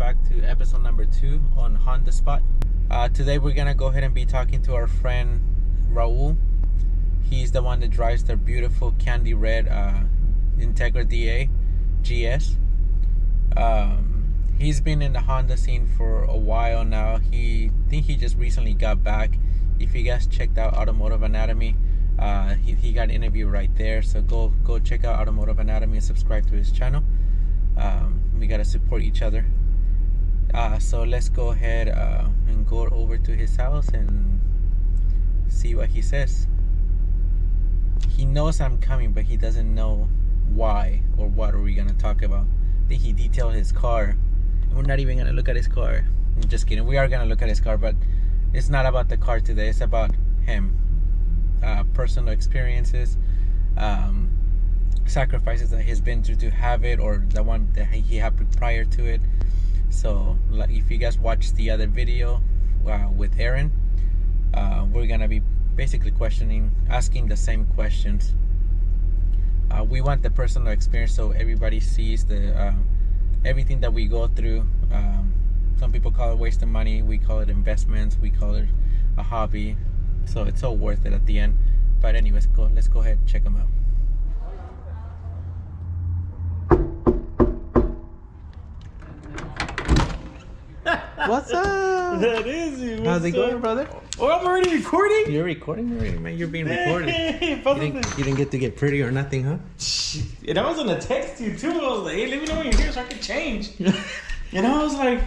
back to episode number 2 on Honda Spot. Today we're gonna go ahead and be talking to our friend Raul. He's the one that drives the beautiful candy red Integra DA GS. He's been in the Honda scene for a while now. He just recently got back. If you guys checked out Automotive Anatomy, he got an interview right there. So go check out Automotive Anatomy and subscribe to his channel. We gotta support each other. So let's go ahead and go over to his house and see what he says. He knows I'm coming, but he doesn't know why or what are we gonna talk about. I think he detailed his car, and we're not even gonna look at his car. I'm just kidding. We are gonna look at his car, but it's not about the car today. It's about him, personal experiences, sacrifices that he's been through to have it, or the one that he had prior to it. So like, if you guys watched the other video with Aaron, we're gonna be basically asking the same questions. We want the personal experience so everybody sees the everything that we go through. Some people call it wasting money, we call it investments, we call it a hobby, so it's all worth it at the end. But anyways, let's go ahead and check them out. What's up? That is you. How's it going, brother? Oh, I'm already recording? You're recording already, man. You're being recorded. Hey, You didn't get to get pretty or nothing, huh? And I was gonna text you too. I was like, hey, let me know when you're here so I can change. And I was like,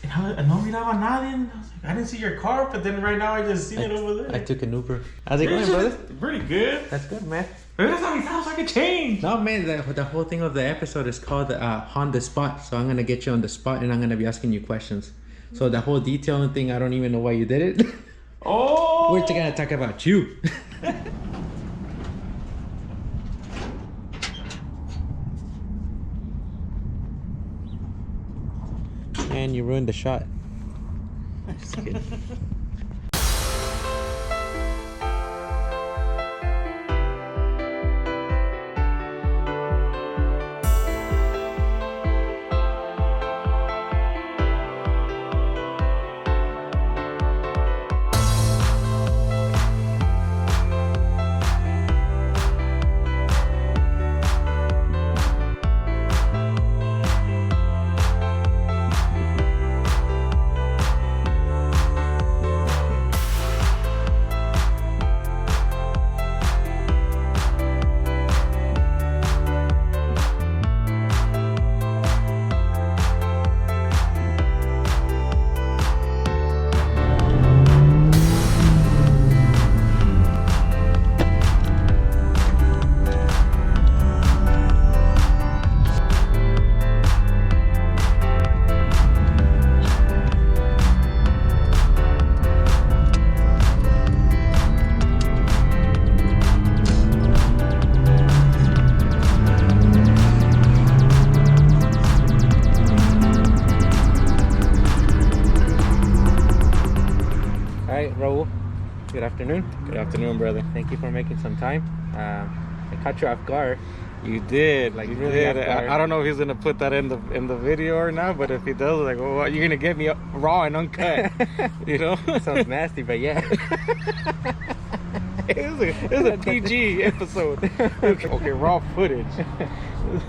no miraba nadie. I was like, I didn't see your car, but then right now I just seen it over there. I took an Uber. How's it going, brother? Pretty good. That's good, man. Maybe that's how we found so I can change. No, man, the whole thing of the episode is called Honda Spot. So I'm going to get you on the spot and I'm going to be asking you questions. So the whole detailing thing, I don't even know why you did it. Oh. We're just going to talk about you. Man, you ruined the shot. Just kidding. Raul, good afternoon. Good afternoon, brother. Thank you for making some time. I caught you off guard. You did, like you really did. off guard. I don't know if he's gonna put that in the video or not, but if he does, like, well, you're gonna get me raw and uncut, you know? Sounds nasty, but yeah. It was a PG episode. Okay, raw footage.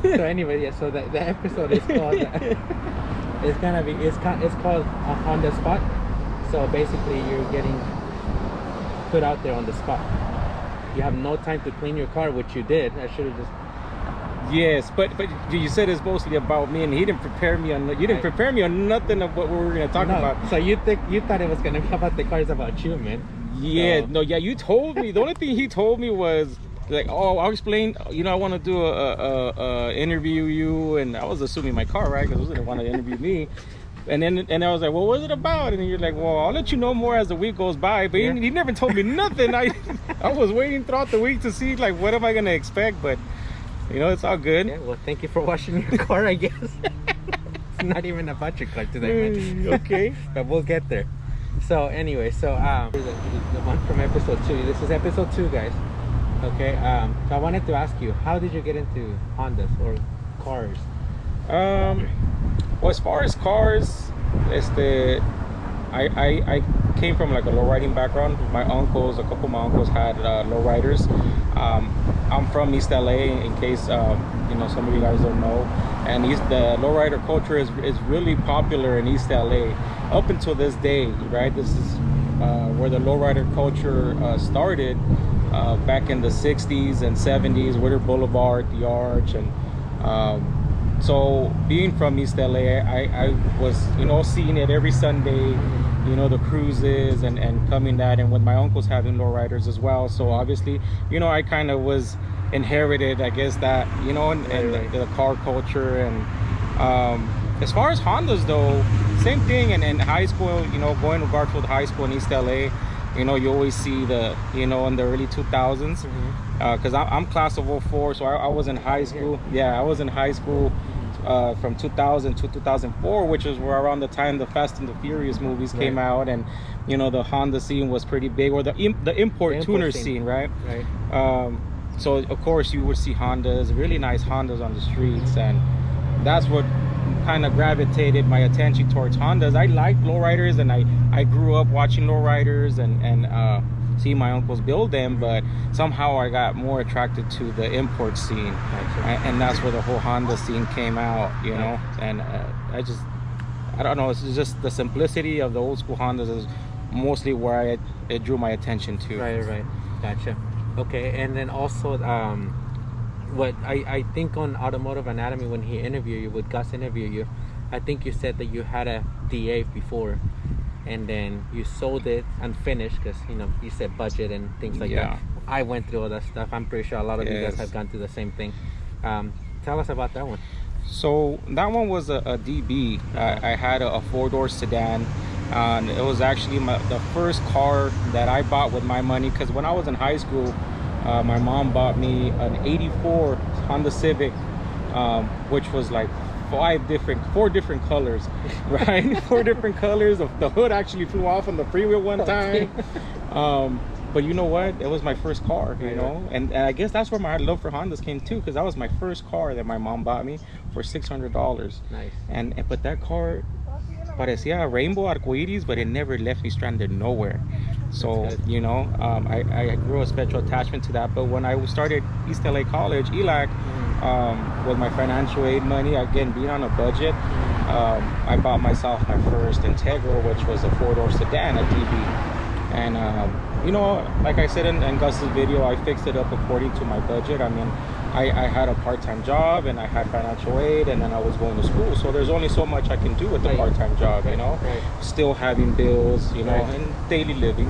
So anyway, yeah. So the episode is called. It's called a Honda Spot. So basically, you're getting put out there on the spot. You have no time to clean your car, which you did. I should have just. Yes, but you said it's mostly about me, and he didn't prepare me on. You didn't prepare me on nothing of what we were gonna talk about. So you thought it was gonna be about the cars, about you, man. Yeah, so. no, yeah. You told me. The only thing he told me was like, oh, I'll explain. You know, I want to do a interview you, and I was assuming my car, right? Because I was gonna want to interview me. And I was like, well, what was it about? And you're like, well, I'll let you know more as the week goes by. But he never told me nothing. I was waiting throughout the week to see, like, what am I going to expect? But, you know, it's all good. Yeah, well, thank you for washing your car, I guess. It's not even about your car today, man. Okay. But we'll get there. So, anyway, the one from episode 2. This is episode 2, guys. Okay, so I wanted to ask you, how did you get into Hondas or cars? Well, Well, as far as cars, I came from like a lowriding background. A couple of my uncles had lowriders. I'm from East LA, in case some of you guys don't know. And the lowrider culture is really popular in East LA up until this day, right? This is where the lowrider culture started back in the 60s and 70s, Whittier Boulevard, the Arch, and so being from East LA, I was seeing it every Sunday, the cruises and coming that, and with my uncles having lowriders as well. So obviously, I kind of was inherited, I guess, that and the car culture. And as far as Hondas though, same thing. And in high school, going to Garfield High School in East LA, you always see the in the early 2000s, because I'm class of 04, so I was in high school. I was in high school from 2000 to 2004, which is where around the time the Fast and the Furious movies came out, and the Honda scene was pretty big, or the import tuner scene, right? So of course you would see Hondas, really nice Hondas on the streets, and that's what kind of gravitated my attention towards Hondas. I like lowriders, and I grew up watching lowriders and seeing my uncles build them, but somehow I got more attracted to the import scene, and that's where the whole Honda scene came out, and I don't know, it's just the simplicity of the old school Hondas is mostly where it drew my attention to. Right. Gotcha. Okay, and then also what I think on Automotive Anatomy, when he interviewed you, with Gus interviewed you, I think you said that you had a DA before, and then you sold it unfinished because you said budget and things like that. I went through all that stuff. I'm pretty sure a lot of you guys have gone through the same thing. Tell us about that one. So that one was a DB. I had a 4-door sedan, and it was actually the first car that I bought with my money, because when I was in high school, my mom bought me an 84 Honda Civic, which was like 4 different colors, right? 4 different colors. The hood actually flew off on the freeway one time. But you know what? It was my first car, and I guess that's where my love for Hondas came too, because that was my first car that my mom bought me for $600. Nice. But that car parecía a rainbow arcoiris, but it never left me stranded nowhere. So I grew a special attachment to that. But when I started East LA College, ELAC, with my financial aid money, again being on a budget, I bought myself my first Integra, which was a 4-door sedan, a DB. And like I said in Gus's video, I fixed it up according to my budget. I mean, I had a part-time job, and I had financial aid, and then I was going to school, so there's only so much I can do with the part-time job, still having bills, and daily living.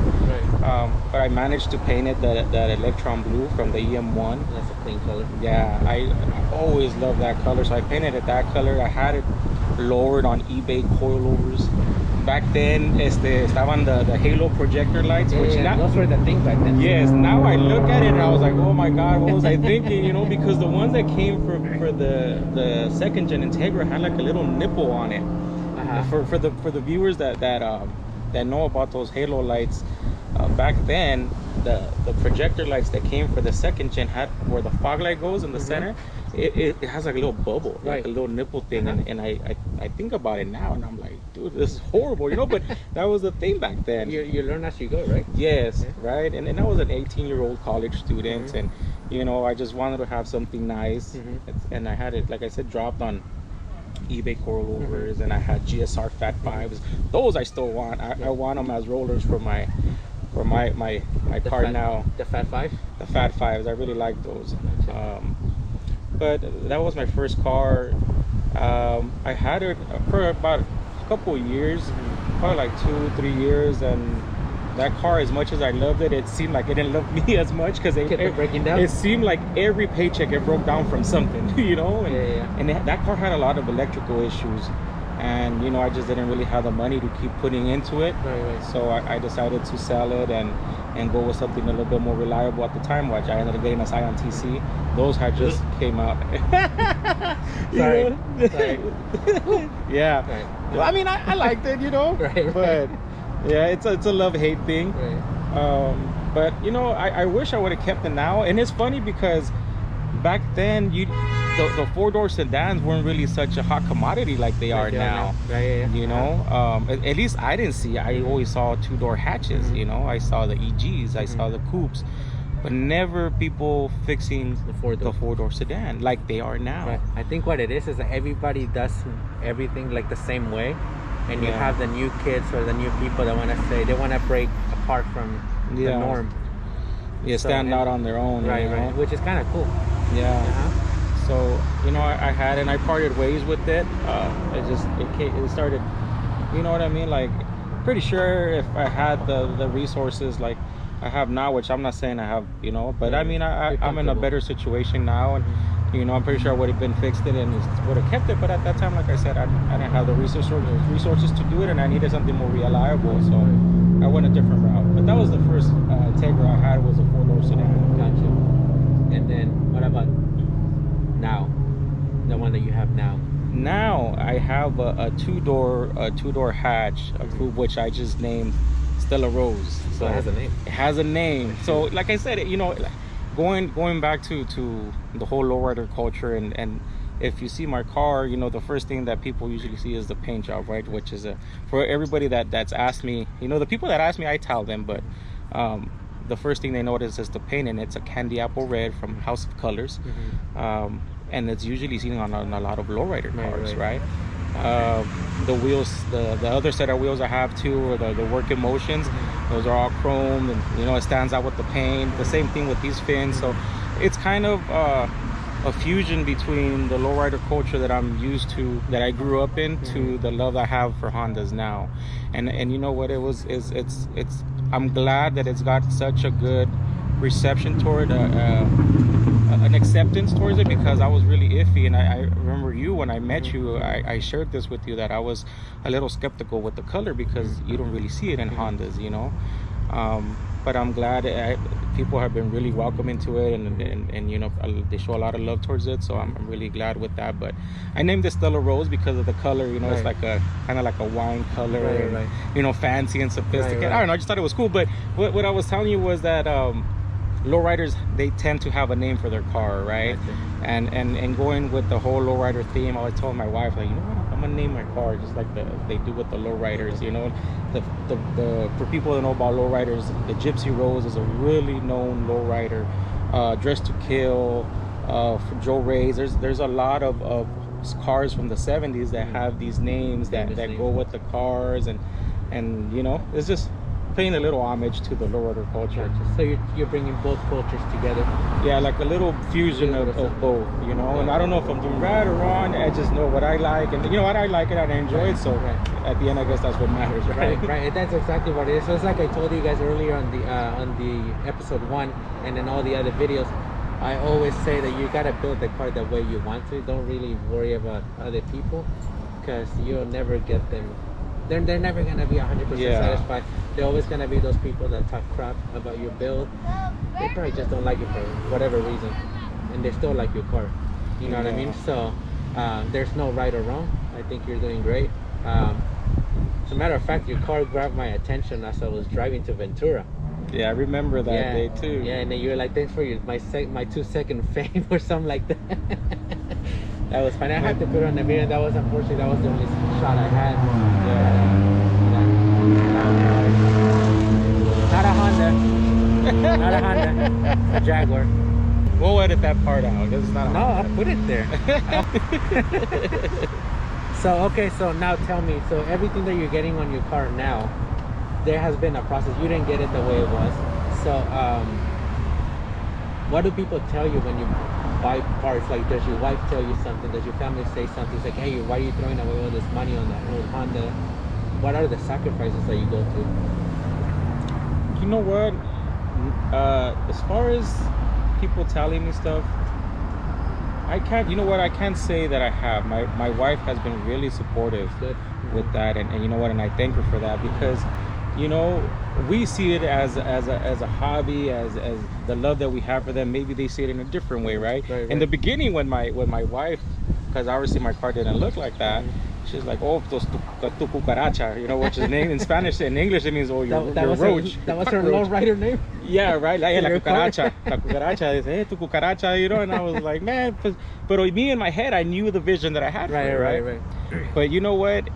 But I managed to paint it that electron blue from the EM1. That's a clean color. Yeah, I always loved that color, so I painted it that color. I had it lowered on eBay coilovers. Back then, estaban the halo projector lights, which now, those were the things back then. Yes, now I look at it and I was like, oh my God, what was I thinking? Because the ones that came for the second gen Integra had like a little nipple on it. For the viewers that know about those halo lights, back then the projector lights that came for the second gen had where the fog light goes in the center. It has like a little bubble, like a little nipple thing, and I think about it now, and I'm like, dude, this is horrible, but that was the thing back then. You learn as you go, right? Yes, right. And I was an 18-year-old college student, and I just wanted to have something nice, and I had it, like I said, dropped on eBay coilovers, and I had GSR Fat Fives. Those I still want. I want them as rollers for my car now. The Fat Five. The Fat Fives. I really like those. But that was my first car. I had it for about a couple of years, probably like 2-3 years, and that car, as much as I loved it, it seemed like it didn't love me as much, because it kept breaking down. It seemed like every paycheck it broke down from something, And that car had a lot of electrical issues, and I just didn't really have the money to keep putting into it. So I decided to sell it and go with something a little bit more reliable at the time, which I ended up getting a Scion TC. Those had just came out. Sorry. Yeah. Well, I mean, I liked it, but yeah, it's a love-hate thing. But I wish I would have kept it now. And it's funny because back then the four-door sedans weren't really such a hot commodity like they are now. Right, You know, at least I didn't see. I always saw two-door hatches. You know, I saw the EGs, I saw the coupes, but never people fixing the four-door sedan like they are now. Right. I think what it is that everybody does everything like the same way, and you have the new kids or the new people that want to say they want to break apart from the norm. Yeah, stand out on their own. Right, right. Which is kind of cool. Yeah. So, you know, I had, and I parted ways with it. It started, you know what I mean? Like, pretty sure if I had the resources like I have now, which I'm not saying I have, you know, but I mean, I'm in a better situation now, and you know, I'm pretty sure I would have been fixed it and would have kept it. But at that time, like I said, I didn't have the resources to do it, and I needed something more reliable. So I went a different route. But that was the first Integra I had, was a four-door sedan. Gotcha. And then what about now? The one that you have now? Now I have a two-door hatch, a coupe, which I just named Stella Rose. So it has a name. It has a name. So like I said, you know, going back to the whole lowrider culture, and if you see my car, you know, the first thing that people usually see is the paint job, right? Which is for everybody that's asked me, you know, the people that ask me, I tell them, but the first thing they notice is the paint, and it's a candy apple red from House of Colors. And it's usually seen on a lot of lowrider cars, right? The wheels, the other set of wheels I have too, are the working motions. Those are all chrome, and you know, it stands out with the paint. The same thing with these fins. So it's kind of a fusion between the lowrider culture that I'm used to, that I grew up in, to the love I have for Hondas now. And you know what it was is it's I'm glad that it's got such a good reception toward an acceptance towards it, because I was really iffy. And I remember when I met you, I shared this with you, that I was a little skeptical with the color because you don't really see it in Hondas, you know. But I'm glad people have been really welcoming to it, and you know, they show a lot of love towards it, so I'm really glad with that. But I named it Stella Rose because of the color, you know. It's like a kind of like a wine color, and, you know, fancy and sophisticated. I don't know, I just thought it was cool. But what I was telling you was that lowriders, they tend to have a name for their car, right? And going with the whole lowrider theme, I always told my wife, like, you know what, I'm gonna name my car just like they do with the lowriders, you know. For people that know about lowriders, the Gypsy Rose is a really known lowrider. Dress to Kill, for Joe Ray's, there's a lot of cars from the 70s that have these names that go with the cars, and you know, it's just paying a little homage to the lowrider culture. So you're bringing both cultures together. Yeah, like a little fusion of both, you know. And I don't know if I'm doing right or wrong. I just know what I like, and you know what, I like it and I enjoy it. So at the end, I guess that's what matters, right? Right. That's exactly what it is. So it's like I told you guys earlier on the episode 1, and in all the other videos, I always say that you gotta build the car the way you want to. Don't really worry about other people, because you'll never get them. They're never gonna be 100% satisfied. They're always gonna be those people that talk crap about your build. They probably just don't like it for whatever reason, and they still like your car. You know what I mean? So there's no right or wrong. I think you're doing great. As a matter of fact, your car grabbed my attention as I was driving to Ventura. Yeah, I remember that day too. Yeah, and then you were like, "Thanks for my 2-second fame," or something like that. That was funny. I had to put it on the video, and that was the only shot I had. Not a Honda. Not a Honda. A Jaguar. We'll edit that part out. This is not a No, Honda. I'll put it there. So now tell me, so everything that you're getting on your car now, there has been a process. You didn't get it the way it was. So what do people tell you when you buy parts? Like, does your wife tell you something? Does your family say something? It's like, hey, why are you throwing away all this money on that old Honda? What are the sacrifices that you go through? You know what? As far as people telling me stuff, I can't. You know what? I can't say that I have. My wife has been really supportive with that, and you know what? And I thank her for that, because, you know, we see it as a hobby, as the love that we have for them. Maybe they see it in a different way, right? In the beginning, when my wife, because obviously my car didn't look like that, She's like, oh, tu cucaracha, you know, which is name in Spanish. In English, it means, oh, you're roach. That was her lowrider name? Yeah, right. Like, la cucaracha. La cucaracha. They say, hey, tu cucaracha, you know, and I was like, man, but me in my head, I knew the vision that I had for her, right? But you know what?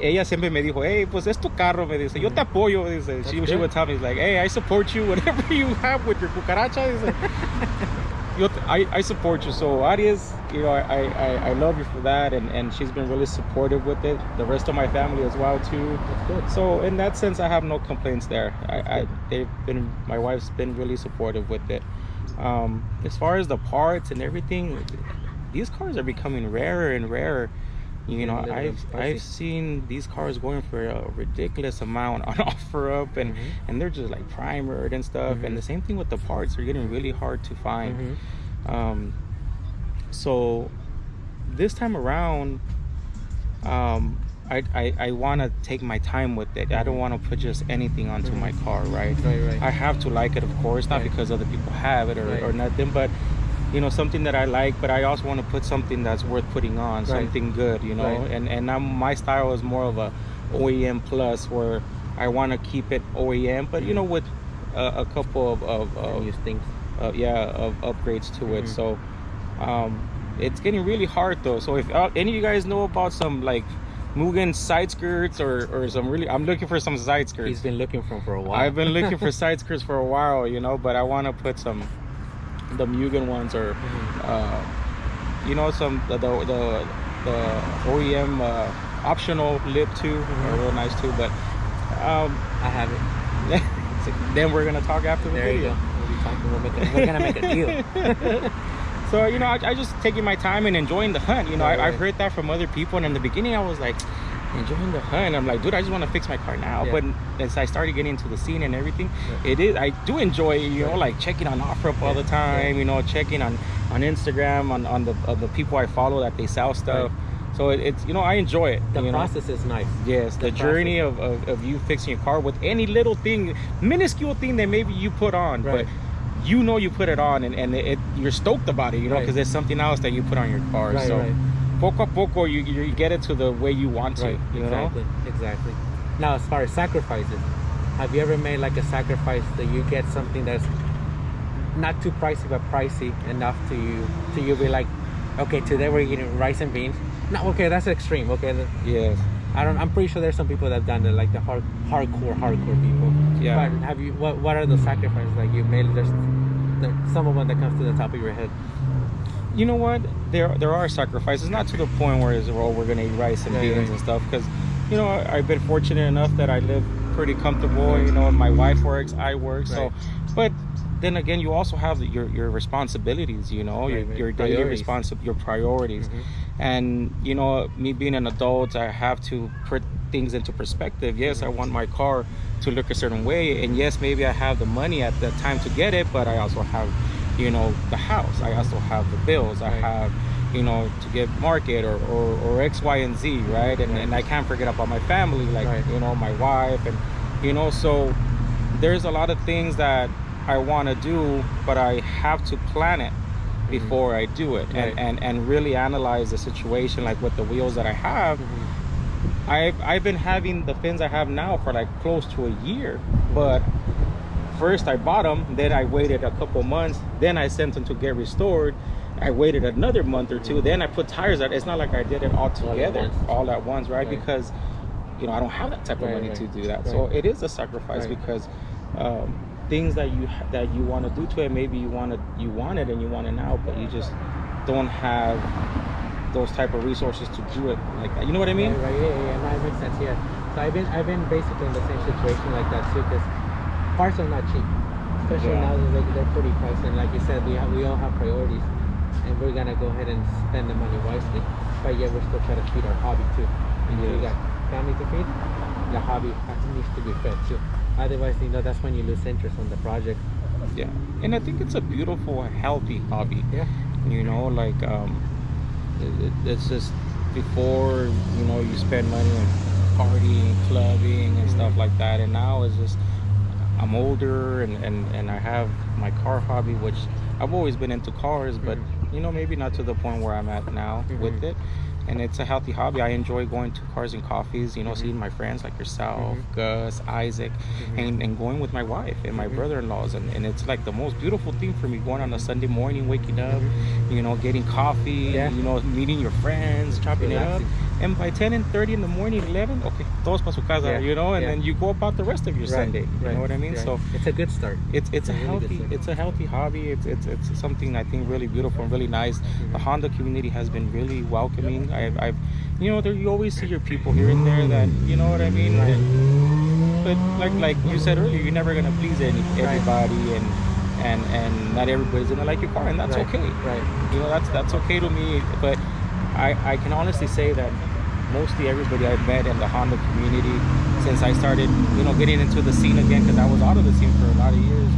Ella siempre me dijo, hey, pues es tu carro, me dice, yo te apoyo, dice. She would tell me, like, hey, I support you, whatever you have with your cucaracha, dice. I support you. So Arias, you know, I love you for that, and she's been really supportive with it. The rest of my family as well too. That's good. So in that sense, I have no complaints there. My wife's been really supportive with it. As far as the parts and everything, these cars are becoming rarer and rarer. You know, I've seen these cars going for a ridiculous amount on OfferUp, and they're just like primered and stuff. And the same thing with the parts; they're getting really hard to find. So this time around, I want to take my time with it. I don't want to put just anything onto my car, right? I have to like it, of course, not because other people have it or nothing, but you know, something that I like, but I also want to put something that's worth putting on, something good, you know. And my style is more of a OEM plus, where I want to keep it OEM, but you know, with a couple of use things. Of upgrades to it. So it's getting really hard though. So if any of you guys know about some like Mugen side skirts or some really, I'm looking for some side skirts. He's been looking for a while. I've been looking for side skirts for a while, you know, but I want to put some the Mugen ones, or you know, some the OEM optional lip too are real nice too. But I have it. Then we're gonna talk after the video. You go. We'll be talking. We're gonna make a deal. So you know, I just taking my time and enjoying the hunt. You know, I've heard that from other people, and in the beginning I was like, enjoying the hunt. I'm like, dude, I just want to fix my car now. But as I started getting into the scene and everything, I do enjoy, you know, like checking on OfferUp all the time, you know, checking on Instagram on the people I follow that they sell stuff. So it's, you know, I enjoy it. The process is nice. Yes, the journey of you fixing your car with any little thing, minuscule thing that maybe you put on, but you know you put it on, and you're stoked about it, you know, because there's something else that you put on your car. Poco a poco, you get it to the way you want to, you know? Exactly. Now, as far as sacrifices, have you ever made like a sacrifice that you get something that's not too pricey, but pricey enough to you be like, okay, today we're eating rice and beans. No, okay, that's extreme. Okay. Yes. I'm pretty sure there's some people that have done it, like the hardcore people. Yeah. But have you? What are the sacrifices that you made? There's some of one that comes to the top of your head. You know what? There are sacrifices, not to the point where it's, we're gonna eat rice and beans and stuff, because you know, I've been fortunate enough that I live pretty comfortable. You know, my wife works, I work, so. But then again, you also have your responsibilities. You know, your daily your priorities, and you know, me being an adult, I have to put things into perspective. Yes, I want my car to look a certain way, and yes, maybe I have the money at the time to get it, but I also have, you know, the house. I also have the bills. I have, you know, to get market or X, Y, and Z, right? And I can't forget about my family, like you know, my wife, and you know, so there's a lot of things that I want to do, but I have to plan it before I do it, and really analyze the situation, like with the wheels that I have. I've been having the fins I have now for like close to a year, but first I bought them, then I waited a couple months, then I sent them to get restored. I waited another month or two, then I put tires out. It's not like I did it all together, all at once, right? Because you know, I don't have that type of money to do that. So it is a sacrifice, because things that you want to do to it, maybe you want it and you want it now, but you just don't have those type of resources to do it like that. You know what I mean? No, it makes sense. So I've been basically in the same situation like that too, because parts are not cheap, especially now they're pretty pricey. And like you said, we all have priorities, and we're gonna go ahead and spend the money wisely. But yet we're still trying to feed our hobby too. And we got family to feed. The hobby needs to be fed too. Otherwise, you know, that's when you lose interest on the project. Yeah, and I think it's a beautiful, healthy hobby. Yeah. You know, like it's just, before, you know, you spend money on partying, clubbing, and stuff like that, and now it's just, I'm older, and I have my car hobby, which I've always been into cars, but you know, maybe not to the point where I'm at now with it. and it's a healthy hobby. I enjoy going to Cars and Coffees, you know, Mm-hmm. seeing my friends like yourself, Mm-hmm. Gus, Isaac, and going with my wife and my Mm-hmm. brother-in-laws, and it's like the most beautiful thing for me, going on a Sunday morning, waking up, Mm-hmm. you know, getting coffee, Yeah. you know, meeting your friends, chopping it up, Relaxing. and by 10 and 30 in the morning, 11, okay, todos pa su casa, Yeah. you know, and Yeah. then you go about the rest of your Right. Sunday, you know what I mean? Right. So it's a good start. it's a a really good healthy start. it's a healthy hobby. It's something I think really beautiful and really nice. The Honda community has been really welcoming. I've you know, there you always see your people here and there that, you know what I mean, Right. but like you said earlier, you're never gonna please everybody, and not everybody's gonna like your car, and that's Right. okay. Right. You know, that's okay to me. But I can honestly say that mostly everybody I've met in the Honda community since I started, you know, getting into the scene again, because I was out of the scene for a lot of years,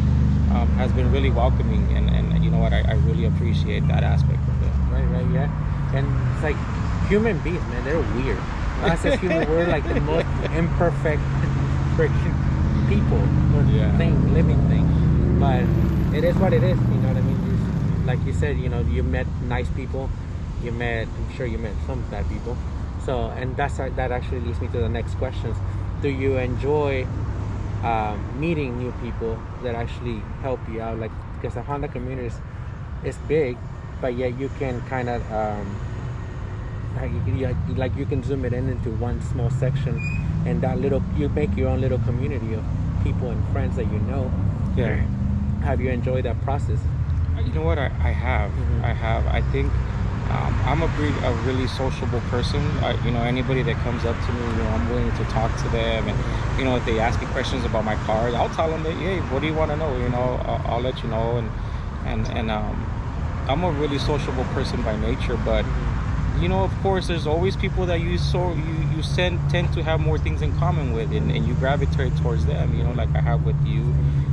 has been really welcoming, and you know what, I really appreciate that aspect of it. Right, yeah. And it's like human beings, man, they're weird. Us as human, we're like the most imperfect freaking people or Yeah. living thing. But it is what it is, you know what I mean? Like you said, you know, you met nice people. I'm sure you met some bad people. So, and that actually leads me to the next questions. Do you enjoy meeting new people that actually help you out? Like, because the Honda community is big, but yet you can kind of like you can zoom it into one small section, and you make your own little community of people and friends that you know. Yeah. Have you enjoyed that process? You know what, I have. I think I'm a really sociable person. You know, anybody that comes up to me, you know, I'm willing to talk to them, and you know, if they ask me questions about my cars, I'll tell them that, hey, what do you want to know? You know, I'll let you know, and I'm a really sociable person by nature, but you know, of course, there's always people that you tend to have more things in common with, and you gravitate towards them. You know, like I have with you,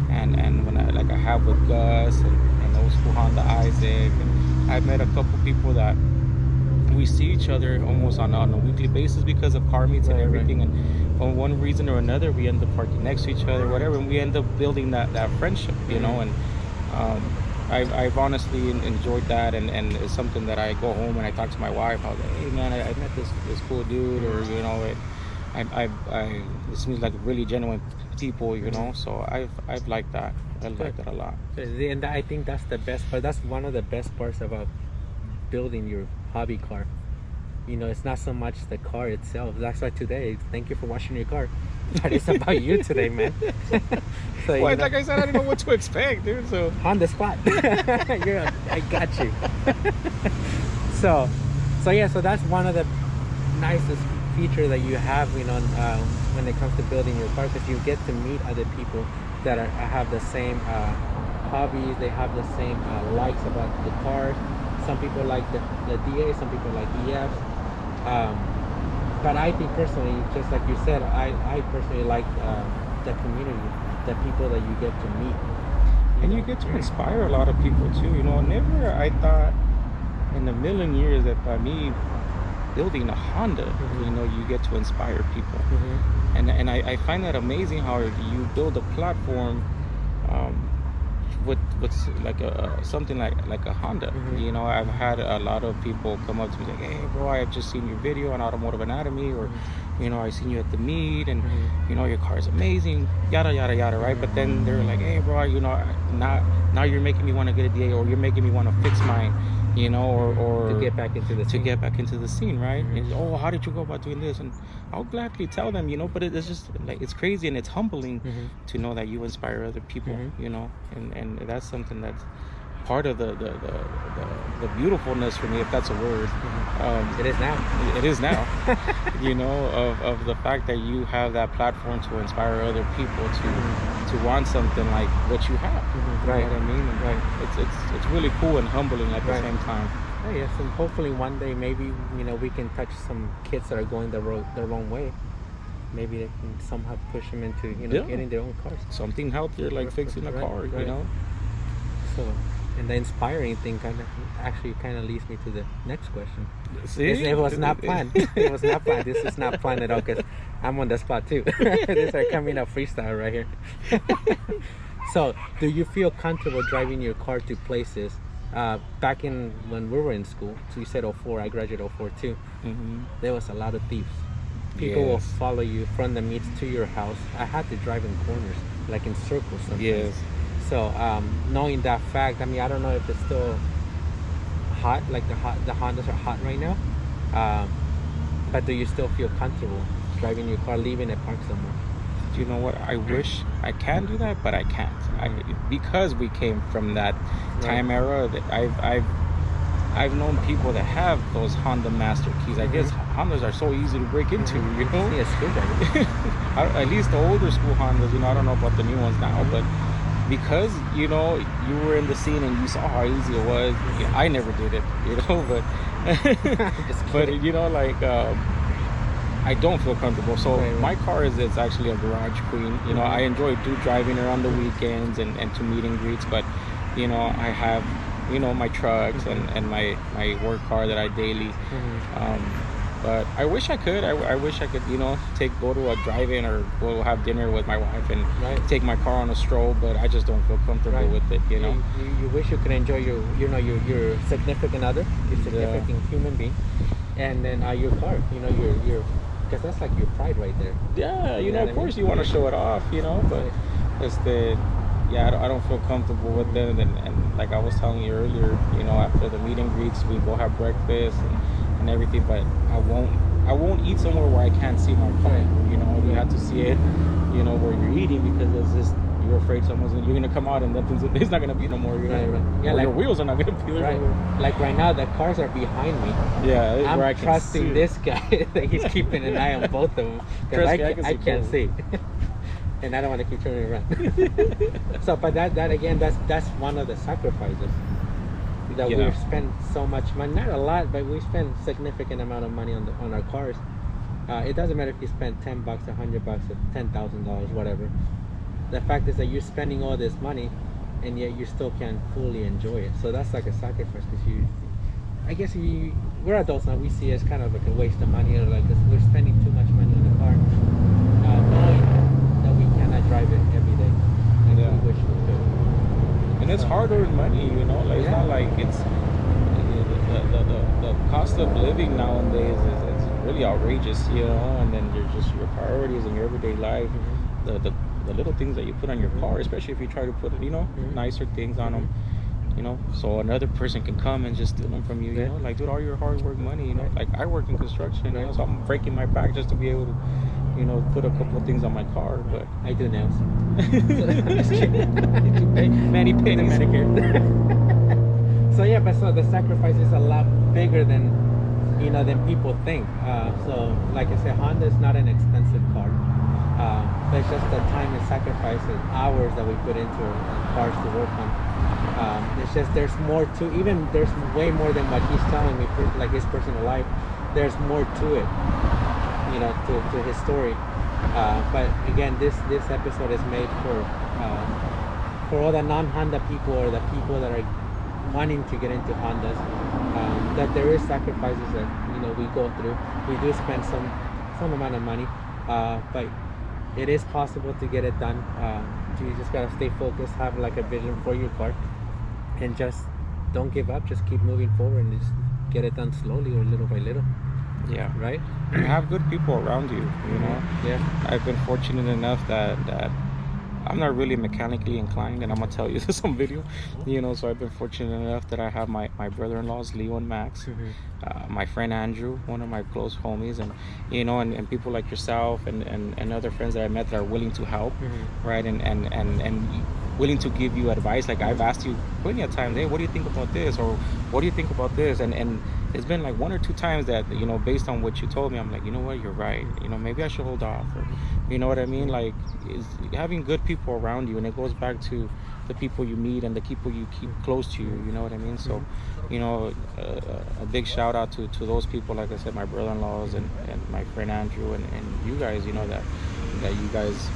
and when I have with Gus and those who Honda Isaac, and I've met a couple people that we see each other almost on a weekly basis because of car meets and everything, and for one reason or another, we end up parking next to each other, whatever, and we end up building that friendship, you know, and I've honestly enjoyed that, and it's something that I go home and I talk to my wife. I was like, hey man, I met this cool dude, or you know, this seems like really genuine people, you know. So I've liked that. I like that a lot. And I think that's the best part. That's one of the best parts about building your hobby car. You know, it's not so much the car itself. That's why today, thank you for washing your car. But it's about you today, man. So, Well, like I said, I didn't know what to expect, dude. So on the spot. I got you. so yeah, so that's one of the nicest feature that you have, you know, when it comes to building your car, because you get to meet other people that have the same hobbies. They have the same likes about the cars. Some people like the DA, some people like EFs. But I think personally, just like you said, I personally like the community, the people that you get to meet. And you get to inspire a lot of people too. You know, never I thought in a million years that by me building a Honda, you know, you get to inspire people. And I find that amazing how you build a platform with like something like a Honda. You know, I've had a lot of people come up to me like, hey bro, I've just seen your video on Automotive Anatomy, or you know, I seen you at the meet, and you know, your car is amazing, yada yada yada, right? But then they're like, hey bro, you know, now you're making me want to get a DA, or you're making me want to fix mine, you know, or to get back into the scene, right? And, oh, how did you go about doing this? And I'll gladly tell them, you know, but it's just like, it's crazy and it's humbling to know that you inspire other people, you know, and that's something that's part of the beautifulness for me, if that's a word. It is now. You know, of the fact that you have that platform to inspire other people to want something like what you have. Right. You know what I mean? And it's really cool and humbling at the same time. Oh, yes, and hopefully one day maybe, you know, we can touch some kids that are going the wrong way. Maybe they can somehow push them into, you know, getting their own cars. Something healthier, like fixing a car, you know. So, and the inspiring thing kind of leads me to the next question. See? It was not planned. It was not planned. This is not planned at all, because I'm on the spot too. This is coming up freestyle right here. So, do you feel comfortable driving your car to places back in when we were in school, so you said '04, I graduated '04 too. Mm-hmm. There was a lot of thieves. People will Yes. follow you from the meets to your house. I had to drive in corners, like in circles sometimes. Yes. So knowing that fact, I mean, I don't know if it's still hot, like the Hondas are hot right now. But do you still feel comfortable driving your car, leaving it parked somewhere? You know what? I wish I can do that, but I can't. Because we came from that time era. That I've known people that have those Honda Master keys. I guess Hondas are so easy to break into. You know, Yeah, screwdriver. at least the older school Hondas. You know, I don't know about the new ones now, but because you know you were in the scene and you saw how easy it was. I never did it. You know, but but you know, like. I don't feel comfortable. So my car it's actually a garage queen. You know, I enjoy driving around the weekends and to meet and greets, but you know, I have, you know, my trucks and my work car that I daily. But I wish I could. I wish I could, you know, go to a drive-in or go have dinner with my wife and take my car on a stroll. But I just don't feel comfortable with it. You know, you wish you could enjoy your significant other, your significant human being, and then your car. You know, your because that's like your pride right there. Yeah, you know, of course you want to show it off, you know, but it's I don't feel comfortable with them. And like I was telling you earlier, you know, after the meet and greets, we go have breakfast and everything, but I won't eat somewhere where I can't see my car. You know, you have to see it, you know, where you're eating, because it's just, you're afraid you're gonna come out and it's not gonna be no more. You know, yeah, or like, your wheels are not gonna be there. Like right now, the cars are behind me. Yeah, I'm trusting this guy that he's keeping an eye on both of them, because I can't see, and I don't want to keep turning around. So, but that again, that's one of the sacrifices that we spend so much money. Not a lot, but we spend significant amount of money on our cars. It doesn't matter if you spend $10, $100, or $10,000, whatever. The fact is that you're spending all this money, and yet you still can't fully enjoy it. So that's like a sacrifice, because I guess we're adults now. We see it as kind of like a waste of money, or like we're spending too much money on the car, knowing that we cannot drive it every day. Like we wish we could. And it's hard-earned money, you know. Like it's not like it's the cost of living nowadays is really outrageous, you know. And then there's just your priorities in your everyday life, the little things that you put on your car, especially if you try to put, you know, nicer things on them, you know, so another person can come and just steal them from you, you know, like, dude, all your hard work money, you know, like I work in construction, you know, so I'm breaking my back just to be able to, you know, put a couple of things on my car. But I do nails. Just kidding. Many pennies. Manicure. So yeah, but so the sacrifice is a lot bigger than, you know, than people think. So like I said, Honda is not an expensive car. But it's just the time and sacrifice and hours that we put into cars to work on. It's just there's more to, even there's way more than what he's telling me, like his personal life. There's more to it, you know, to his story. But again, this episode is made for all the non-Honda people, or the people that are wanting to get into Hondas. That there is sacrifices that, you know, we go through. We do spend some amount of money, but it is possible to get it done. You just gotta stay focused, have like a vision for your car, and just don't give up. Just keep moving forward and just get it done slowly or little by little. Yeah, right. And have good people around you, you know. I've been fortunate enough that I'm not really mechanically inclined, and I'm gonna tell you this on video, you know. So I've been fortunate enough that I have my brother-in-laws, Leo and Max, my friend Andrew, one of my close homies, and you know, and people like yourself and other friends that I met that are willing to help, right, and willing to give you advice. Like I've asked you plenty of times, hey, what do you think about this, or what do you think about this, and it's been like one or two times that, you know, based on what you told me, I'm like, you know what, you're right, you know, maybe I should hold off, or you know what I mean, like is having good people around you. And it goes back to the people you meet and the people you keep close to you, you know what I mean. So you know, a big shout out to those people, like I said, my brother-in-laws and my friend Andrew, and you guys, you know, that you guys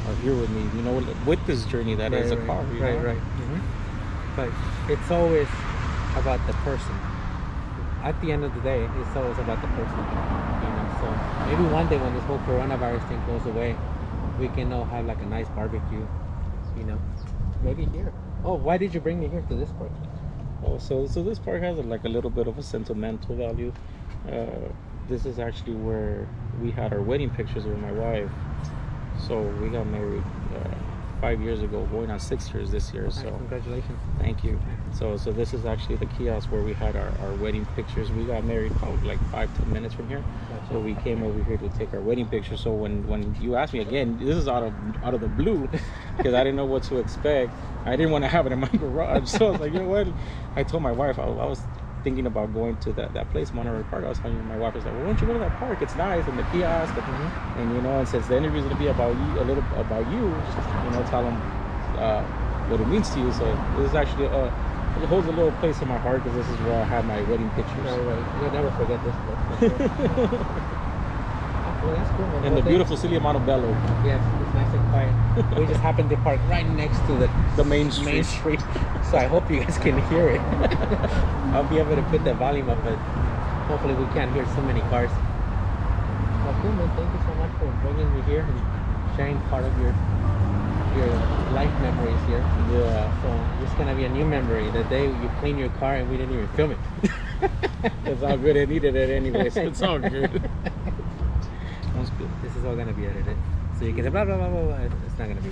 are here with me, you know, with this journey that is a car, you know? Right. But it's always about the person. At the end of the day, it's always about the person, you know. So maybe one day when this whole coronavirus thing goes away, we can all have like a nice barbecue, you know, maybe here. Oh, why did you bring me here to this part? Oh, so this park has like a little bit of a sentimental value. This is actually where we had our wedding pictures with my wife. So we got married 5 years ago, going on 6 years this year. So Congratulations. thank you. So this is actually the kiosk where we had our wedding pictures. We got married probably like 5-10 minutes from here. Gotcha. So we came over here to take our wedding picture. So when you asked me again, this is out of the blue, because I didn't know what to expect. I didn't want to have it in my garage. So I was like, you know what? I told my wife I was thinking about going to that place, Monterey Park. I was telling my wife, I was like, well, why don't you go to that park? It's nice, and the kiosk, and you know, and since the interview is gonna be about you, a little about you, you know, tell them what it means to you. So this is actually it holds a little place in my heart because this is where I had my wedding pictures. Right. You'll never forget this place. Well, that's cool, man. And the beautiful city of Montebello, Yes, it's nice and quiet. We just happened to park right next to the main street. main street, so I hope you guys can hear it. I'll be able to put the volume up, but hopefully we can't hear so many cars. Well, cool, man. Thank you so much for bringing me here and sharing part of your life memories here. Yeah. So it's gonna be a new memory. The day you cleaned your car and we didn't even film it. It's all good. I needed it anyway, so it's all good. Sounds good. This is all gonna be edited, so you can say blah blah blah blah blah. It's not gonna be.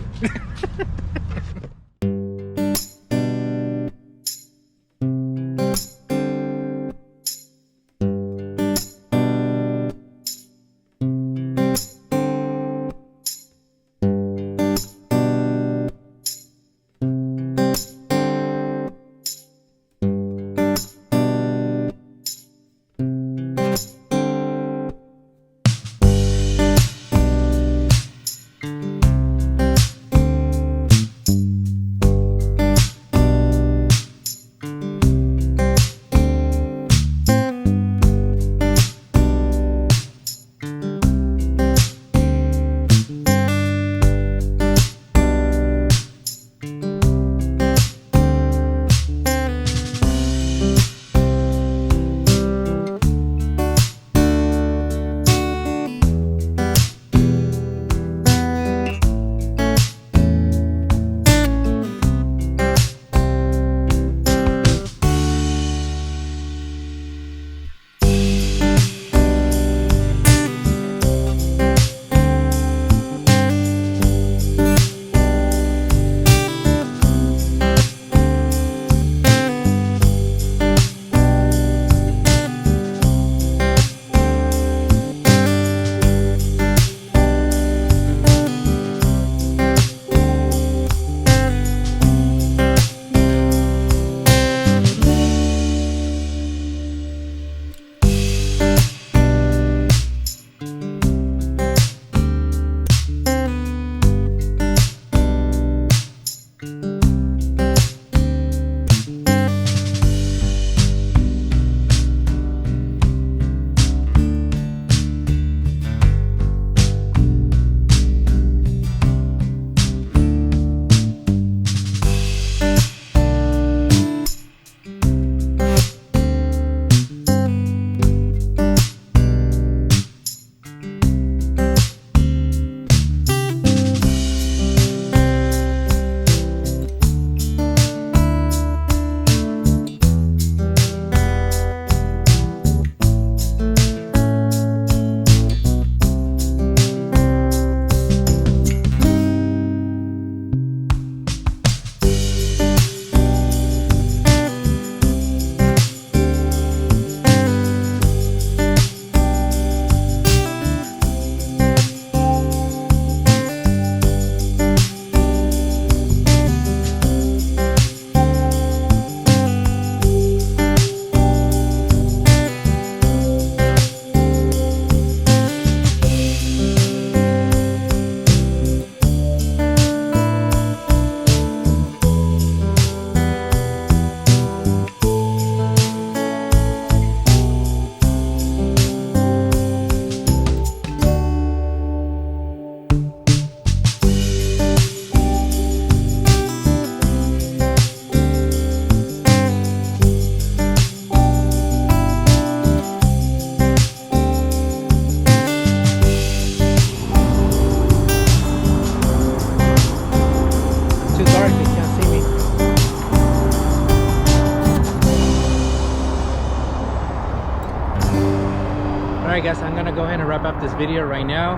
right, guys, I'm gonna go ahead and wrap up this video right now.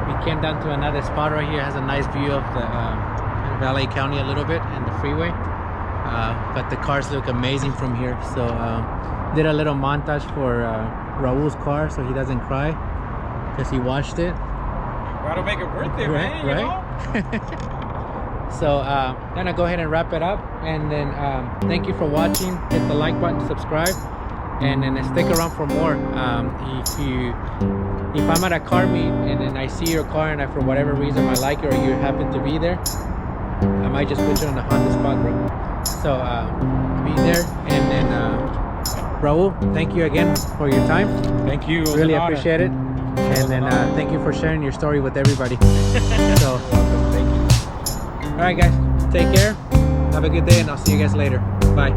We came down to another spot right here. It has a nice view of the kind of LA County a little bit and the freeway. But the cars look amazing from here. So did a little montage for Raul's car so he doesn't cry because he washed it. Gotta make it worth it, Right, man. You right. know? So I'm gonna go ahead and wrap it up, and then thank you for watching. Hit the like button, subscribe, and then stick around for more. If I'm at a car meet and then I see your car and I, for whatever reason I like it or you happen to be there, I might just put you on the Honda spot, bro. So be there. And then Raul, thank you again for your time. Thank you. Really appreciate it. And then thank you for sharing your story with everybody. So Thank you. all right, guys, take care, have a good day, and I'll see you guys later. Bye.